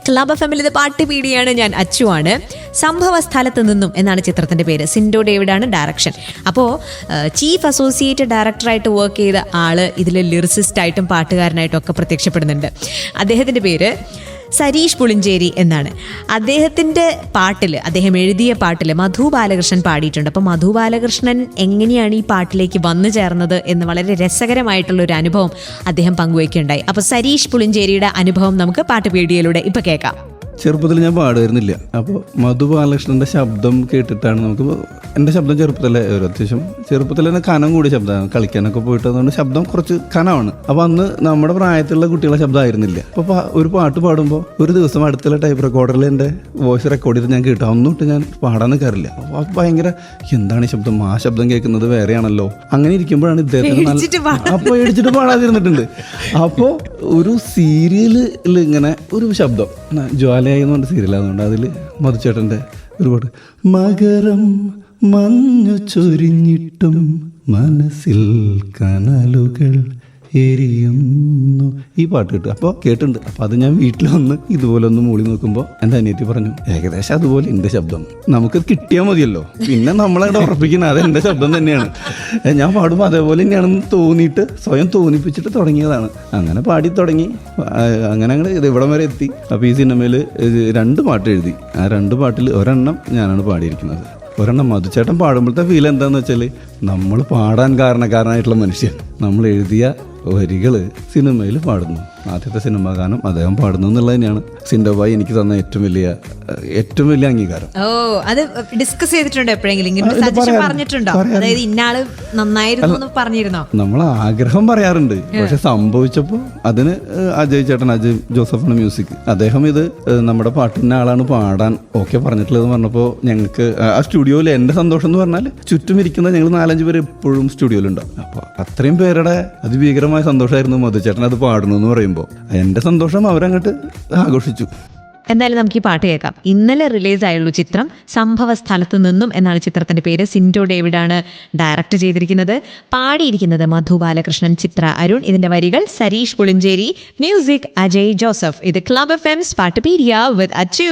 Club FM ഇത് പാട്ട് പീടിയാണ്. ഞാൻ അച്ചുവാണ്. സംഭവ സ്ഥലത്ത് നിന്നും എന്നാണ് ചിത്രത്തിന്റെ പേര്. സിൻഡോ ഡേവിഡാണ് ഡയറക്ഷൻ. അപ്പോൾ ചീഫ് അസോസിയേറ്റ് ഡയറക്ടറായിട്ട് വർക്ക് ചെയ്ത ആള് ഇതിൽ ലിറിസിസ്റ്റായിട്ടും പാട്ടുകാരനായിട്ടും ഒക്കെ പ്രത്യക്ഷപ്പെടുന്നുണ്ട്. അദ്ദേഹത്തിന്റെ പേര് സരീഷ് പുളിഞ്ചേരി എന്നാണ്. അദ്ദേഹത്തിൻ്റെ പാട്ടിൽ, അദ്ദേഹം എഴുതിയ പാട്ടിൽ മധു ബാലകൃഷ്ണൻ പാടിയിട്ടുണ്ട്. അപ്പോൾ മധു ബാലകൃഷ്ണൻ എങ്ങനെയാണ് ഈ പാട്ടിലേക്ക് വന്നു ചേർന്നത് എന്ന് വളരെ രസകരമായിട്ടുള്ളൊരു അനുഭവം അദ്ദേഹം പങ്കുവയ്ക്കുകയുണ്ടായി. അപ്പോൾ സരീഷ് പുളിഞ്ചേരിയുടെ അനുഭവം നമുക്ക് പാട്ട് പീടികയിലൂടെ ഇപ്പം കേൾക്കാം. ചെറുപ്പത്തിൽ ഞാൻ പാടുമായിരുന്നില്ല. അപ്പോൾ മധു ബാലകൃഷ്ണൻ്റെ ശബ്ദം കേട്ടിട്ടാണ് നമുക്ക്, എൻ്റെ ശബ്ദം ചെറുപ്പത്തിലെ അത്യാവശ്യം ചെറുപ്പത്തിൽ തന്നെ കനം കൂടിയ ശബ്ദമാണ്. കളിക്കാനൊക്കെ പോയിട്ട് അതുകൊണ്ട് ശബ്ദം കുറച്ച് കനമാണ്. അപ്പോൾ അന്ന് നമ്മുടെ പ്രായത്തിലുള്ള കുട്ടികളുടെ ശബ്ദമായിരുന്നില്ല. അപ്പോൾ ഒരു പാട്ട് പാടുമ്പോൾ ഒരു ദിവസം അടുത്തുള്ള ടൈപ്പ് റെക്കോർഡറിൽ എൻ്റെ വോയിസ് റെക്കോർഡ് ചെയ്ത് ഞാൻ കേട്ടു. അന്നൊട്ട് ഞാൻ പാടാൻ നിൽക്കാറില്ല. അപ്പോൾ ഭയങ്കര എന്താണ് ഈ ശബ്ദം, ആ ശബ്ദം കേൾക്കുന്നത് വേറെയാണല്ലോ. അങ്ങനെ ഇരിക്കുമ്പോഴാണ് ഇദ്ദേഹത്തിന് അപ്പോൾ പേടിച്ചിട്ട് പാടാതിരുന്നിട്ടുണ്ട്. അപ്പോൾ ഒരു സീരിയലിൽ ഇങ്ങനെ ഒരു ശബ്ദം, ജ്വാല എന്ന് പറഞ്ഞ സീരിയലായതുകൊണ്ട് അതിൽ മധുചേട്ടൻ്റെ ഒരു പാട്ട്, മകരം മഞ്ഞു ചൊരിഞ്ഞിട്ടും മനസ്സിൽ കനലുകൾ എരിയുന്നു, ഈ പാട്ട് കിട്ടും. അപ്പോൾ കേട്ടിട്ടുണ്ട്. അപ്പോൾ അത് ഞാൻ വീട്ടിൽ വന്ന് ഇതുപോലെ ഒന്ന് മൂളി നോക്കുമ്പോൾ എൻ്റെ അനിയത്തി പറഞ്ഞു, ഏകദേശം അതുപോലെ എൻ്റെ ശബ്ദം, നമുക്ക് കിട്ടിയാൽ മതിയല്ലോ. പിന്നെ നമ്മളവിടെ ഉറപ്പിക്കുന്നത് അത് എൻ്റെ ശബ്ദം തന്നെയാണ്, ഞാൻ പാടുമ്പോൾ അതേപോലെ തന്നെയാണെന്ന് തോന്നിയിട്ട് സ്വയം തോന്നിപ്പിച്ചിട്ട് തുടങ്ങിയതാണ്. അങ്ങനെ പാടി തുടങ്ങി. അങ്ങനെ ഇത് ഇവിടം വരെ എത്തി. അപ്പോൾ ഈ സിനിമയിൽ 2 പാട്ട് എഴുതി. ആ 2 പാട്ടിൽ ഒരെണ്ണം ഞാനാണ് പാടിയിരിക്കുന്നത്. ഒരെണ്ണം മധുചേട്ടൻ പാടുമ്പോഴത്തെ ഫീൽ എന്താണെന്ന് വെച്ചാൽ, നമ്മൾ പാടാൻ കാരണക്കാരനായിട്ടുള്ള മനുഷ്യൻ നമ്മൾ എഴുതിയ വരികൾ സിനിമയിൽ പാടുന്നു. ആദ്യത്തെ സിനിമാ ഗാനം അദ്ദേഹം പാടുന്നു എന്നുള്ളത് തന്നെയാണ് സിൻഡോ ഭായി എനിക്ക് തന്ന ഏറ്റവും വലിയ അംഗീകാരം. ഓ, അത് ഡിസ്കസ് ചെയ്തിട്ടുണ്ടോ എപ്പോഴെങ്കിലും? പറഞ്ഞിട്ടുണ്ടോ? അതായത് ഇന്നാള് നന്നായിരുന്നു പറഞ്ഞിരുന്നോ? നമ്മൾ ആഗ്രഹം പറയാറുണ്ട്. പക്ഷെ സംഭവിച്ചപ്പോൾ അതിന് അജയ് ജോസഫാണ് മ്യൂസിക്. അദ്ദേഹം ഇത് നമ്മുടെ പാട്ടിൻ്റെ ആളാണ് പാടാൻ ഓക്കെ പറഞ്ഞിട്ടുള്ളത് പറഞ്ഞപ്പോൾ ഞങ്ങൾക്ക് ആ സ്റ്റുഡിയോയിൽ എൻ്റെ സന്തോഷം എന്ന് പറഞ്ഞാൽ ചുറ്റും ഇരിക്കുന്ന ഞങ്ങൾ 4-5 പേര് എപ്പോഴും സ്റ്റുഡിയോയിലുണ്ടാവും. അപ്പോൾ അത്രയും പേരുടെ അതിഭീകരമായ സന്തോഷമായിരുന്നു മധുചേട്ടൻ അത് പാടുന്നു എന്ന് പറയുമ്പോൾ. എൻ്റെ സന്തോഷം അവരങ്ങോട്ട് ആഘോഷിച്ചു. എന്തായാലും നമുക്ക് ഈ പാട്ട് കേൾക്കാം. ഇന്നലെ റിലീസായുള്ളൂ ചിത്രം. സംഭവ സ്ഥലത്ത് നിന്നും എന്നാണ് ചിത്രത്തിന്റെ പേര്. സിൻഡോ ഡേവിഡാണ് ഡയറക്റ്റ് ചെയ്തിരിക്കുന്നത്. പാടിയിരിക്കുന്നത് മധു ബാലകൃഷ്ണൻ, ചിത്ര അരുൺ. ഇതിന്റെ വരികൾ സരീഷ് പുളിഞ്ചേരി, മ്യൂസിക് അജയ് ജോസഫ്. ഇത് ക്ലബ് FM പാട്ട് പീഡിയ വിത്ത് അച്ചു.